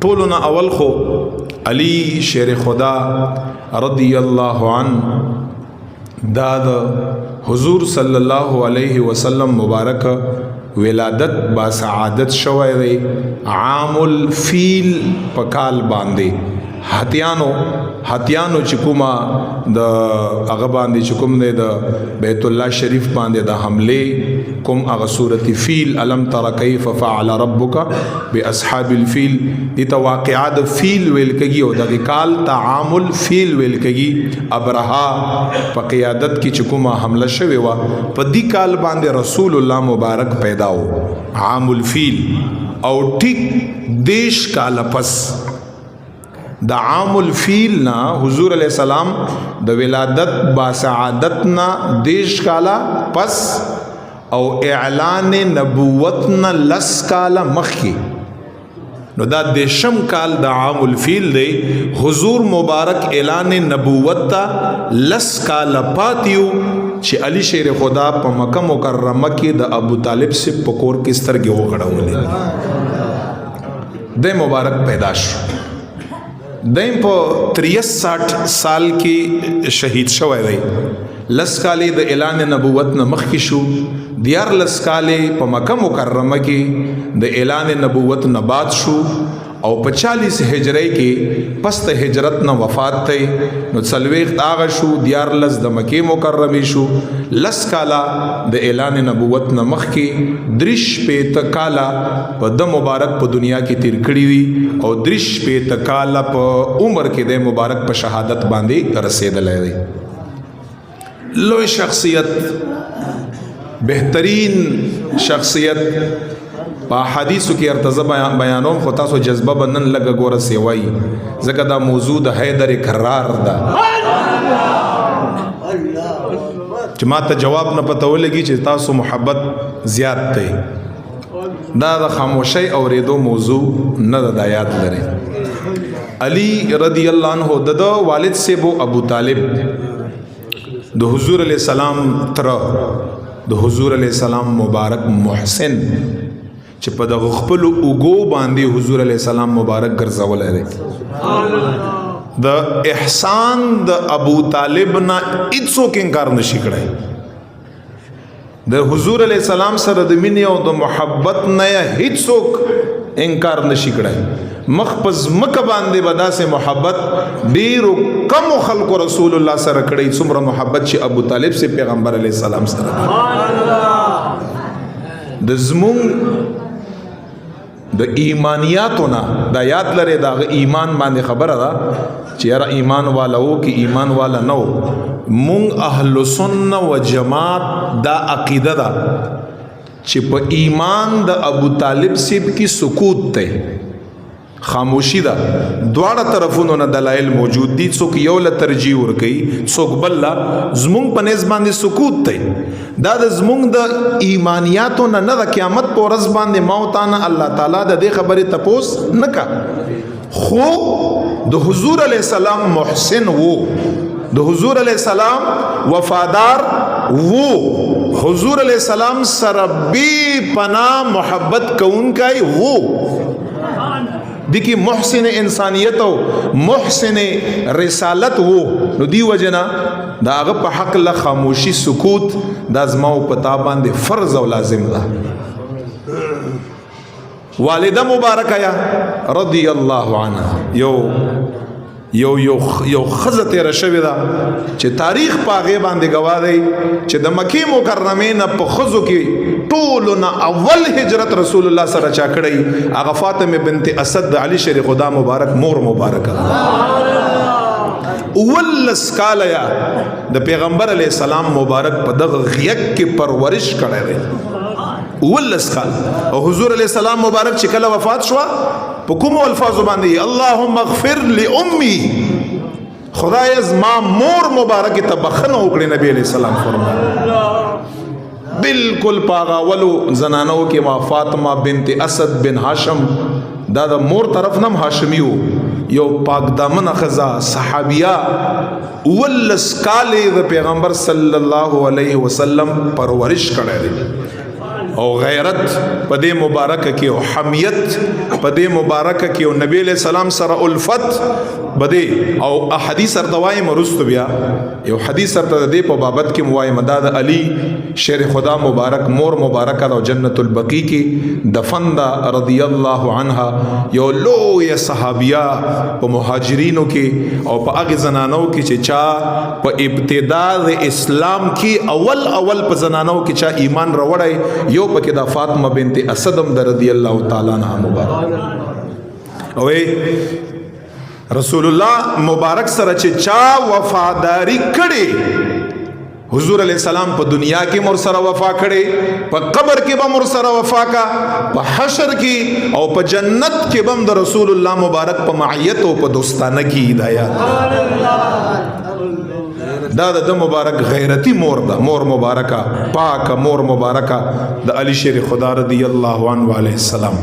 طولنا اول خو علی شیر خدا رضی اللہ عنہ دا حضور صلی اللہ علیہ وسلم مبارک ولادت با سعادت شوئے دی عام الفیل پکال باندے ہتیانو چکوما دا اغباندی چکم دے دا بیت اللہ شریف باندے دا حملے کم اغا صورت فیل علم تر کیف فعل ربک بی اصحاب الفیل دیتا واقعات فیل ویلکگی او دا کال تا عام الفیل ویلکگی ابرہا پا قیادت کی چکوما حملہ شوی وا پا دی کال باندے رسول اللہ مبارک پیدا ہو عام الفیل او ٹھیک دیش کال پس دا عام الفیل نا حضور علیہ السلام دا ولادت با سعادت نا دیش کالا پس او اعلان نبوت نا لس کالا مخی نو دا دیشم کال دا عام الفیل دے حضور مبارک اعلان نبوت تا لس کالا پاتیو چی علی شیر خدا پا مکہ مکرمہ کی دا ابو طالب سے پکور کس طرح گے وہ کھڑا ہونے دے مبارک پیداش دیم پا 63 سال کی شہید شوئے دی لس کالی دا اعلان نبوت نمخ کی شو دیار لس کالی پا مکہ مکرمہ کی دا اعلان نبوت نبات شو او 40 ہجرے کی پست ہجرت نا وفات تے نو سلویخت آغا شو دیار لس دا مکی مکرمی شو لس کالا دا اعلان نبوت نمخ کی درش پیت کالا پا دا مبارک پا دنیا کی تیر کڑی دی او درش پیت کالا پا عمر کے دے مبارک پا شہادت باندی رسید لے دی لوی شخصیت بہترین شخصیت پا حدیثو کی ارتضا بیانوم خو تاسو جذبہ بندن لگا گورا سیوائی زکا دا موضوع دا حیدر کرار دا چما تا جواب نا پتہ لگی چی تاسو محبت زیاد تے دا خاموشی اور دو موضوع نا دا یاد لرے علی رضی اللہ عنہ دا والد سے بو ابو طالب دا حضور علیہ السلام تر دا حضور علیہ السلام مبارک محسن چې په د خپل اوګو باندې حضور علیہ السلام مبارک ګرځول لري د احسان د ابو طالب نه هیڅوک انکار نشي کړی د حضور علیہ السلام سره د مینې او د محبت نه هیڅوک انکار نشي کړی مخپز مکه باندې بدا سے محبت ډیرو کم خلق رسول الله سره کړی څومره محبت چې ابو طالب سے پیغمبر علیہ السلام سره د زمون د ایمانیاتونا دا یاد لري دا ایمان باندې خبره ده چې یاره ایمان والا وو کی ایمان والا نو مونږ اهل سنت و جماعت دا عقیده ده چې په ایمان د ابو طالب سیب کی سکوت ته خاموشی دا دواړه طرفونو نه دلایل موجود دي څوک یو له ترجیح ورکي څوک بل لا زمونږ په نس باندې سکوت ته دا د زمونږ د ایمانیاتو نه د قیامت په ورځ باندې موتانه الله تعالی د دې خبرې تپوس نکا خو د حضور علیہ السلام محسن وو د حضور علیہ السلام وفادار وو حضور علیہ السلام سره بی پناہ محبت کونکای وو دیکھی محسن انسانیت او محسن رسالت وو نو دی وجنا دا هغه په حق له خاموشي سکوت د ازماو پتا باندې فرض او لازم ده والدہ مبارکہ یا رضی اللہ عنہ یو خزه تیر شوی دا چې تاریخ پاغه باندې گواه دی چې د مکی مکرمه نه په خزو کې ټولو نه اول هجرت رسول الله سره چا کړی هغه فاطمه بنت اسد علی شری خدا مبارک مور مبارک ولس کالیا د پیغمبر علیہ السلام مبارک په دغه غیک کې پرورش کړی دی ولس کال او حضور علیہ السلام مبارک چې کله وفات شو په کوم الفاظ باندې اللهم اغفر لامي خدای از ما مور مبارک ته بخنه وکړي نبی علیہ السلام فرمایي بالکل پاغا ولو زنانو کې ما فاطمه بنت اسد بن هاشم دا د مور طرف نم هاشمیو یو پاک دامن خزا صحابیہ ولس کال د پیغمبر صلی الله علیه وسلم پرورش کړی دی او غیرت په دې مبارکه کې او حمیت په دې مبارکه کې او نبی علیہ السلام سره الفت بده او احادیث ارتوای مرست بیا یو حدیث ارته دې په بابت کې موای مداد علی شیر خدا مبارک مور مبارک او جنت البقیع کې دفن دا رضی الله عنها یو لوی صحابیہ په مهاجرینو کې او په هغه زنانو کې چې چا په ابتداء د اسلام کې اول په زنانو کې چا ایمان راوړی یو پکې دا فاطمه بنت اسدم رضی الله تعالی عنها مبارک اوه رسول الله مبارک سره چې چا وفاداری کړي حضور علیہ السلام په دنیا کې مر سره وفا کړي په قبر کې به مر سره وفا کا په حشر کې او په جنت کې به د رسول الله مبارک په معیت او په دوستانه کې هدایت دا د مبارک غیرتی مور ده مور مبارکه پاک مور مبارکه د علی شیر خدا رضی الله عنه علیه السلام